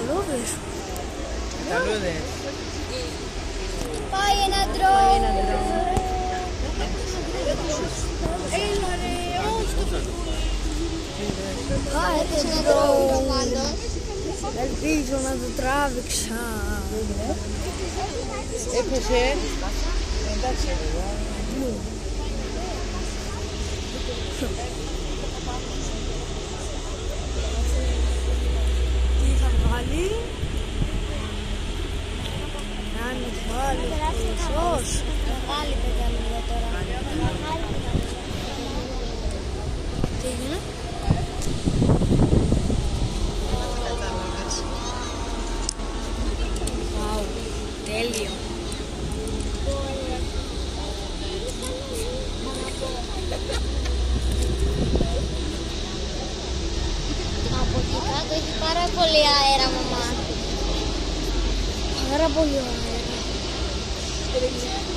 Καταλούδες. Καταλούδες. Πάει ένα ντρόουν. Έλα ρε, όχι το πάει ένα ντρόουν. Ελπίζω να το τράβηξα. Έπεσε. Εντάξει. Τι θα βάλει? Να μην βάλει χρυσός. Μεγάλη παιδιά μου λέω τώρα. Τι έγινε? Βάου, τέλειο. Από εκεί κάτω έχει πάρα πολύ αέρα, μαμά. Πάρα πολύ αέρα.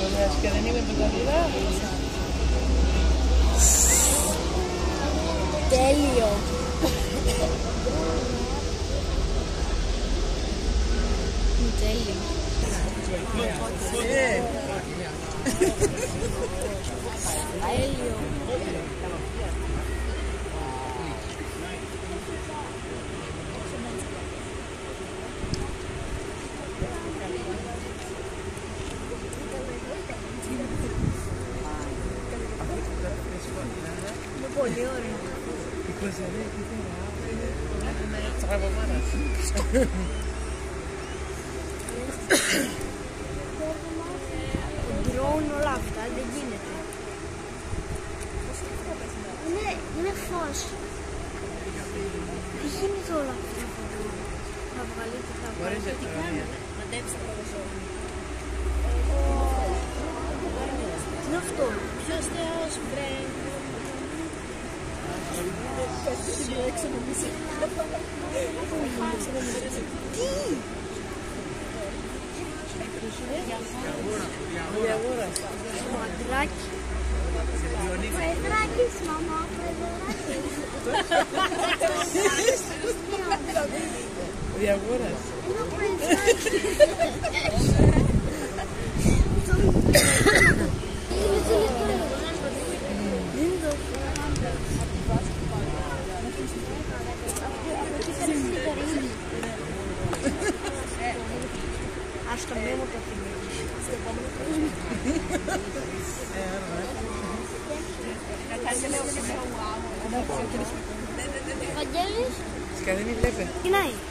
Ωραία, και δεν είμαι πεταλίδα. Τέλειο. Τέλειο. Τέλειο. Είναι πολύ ωραίο. Ντρόουν όλα αυτά δεν γίνεται. Είναι φως. Τι γίνεται όλα αυτά. Θα βγάλει και θα βγάλει. Τι κάνει. Μαντέψτε το ζώο. Τι είναι αυτό. Ποιος θεός βρε. Τι. Το αντράκι. Παιδράκης, μαμά, παιδράκης. Διαγόρας. Είναι ο παιδράκης. Ας το μέμο το θυμίζεις. Βαγγέλης. Σκαδίνη βλέπε. Τι να είναι.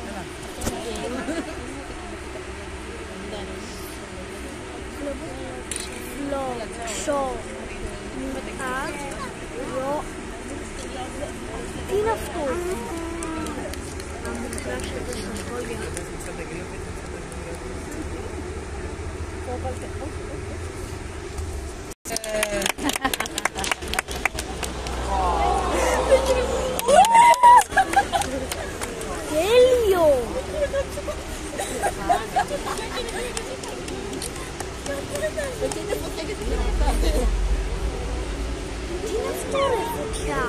Τι είναι αυτό. Να μου γράψετε στα σχόλια. Τέλειο. Τι είναι αυτό ρε φωτιά.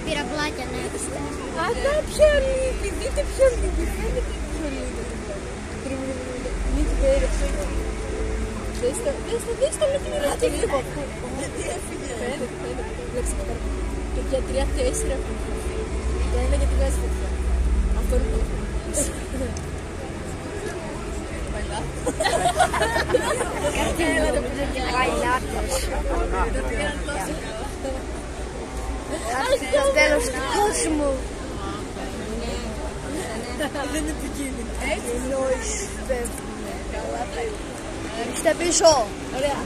Πυραυλάκια, ναι. Αγάπη ποιο λύκη, δείτε ποιο λύκη, φαίνεται ποιο λύκη. Λύκη πέρασε. Δες το λύκη είναι λύκη. Γιατί έφυγε. Φαίνεται. Βλέπεις το καρπί. Και για 3-4 το ένα γιατί βγάζει φωτιά. Αυτό είναι το κάτι έλατε που είναι και βαϊλάτες. Το τέλος του κόσμου. Δεν είναι επικίνδυνο. Έτσι νόης φεύγουνε. Είστε πίσω. Ωραία.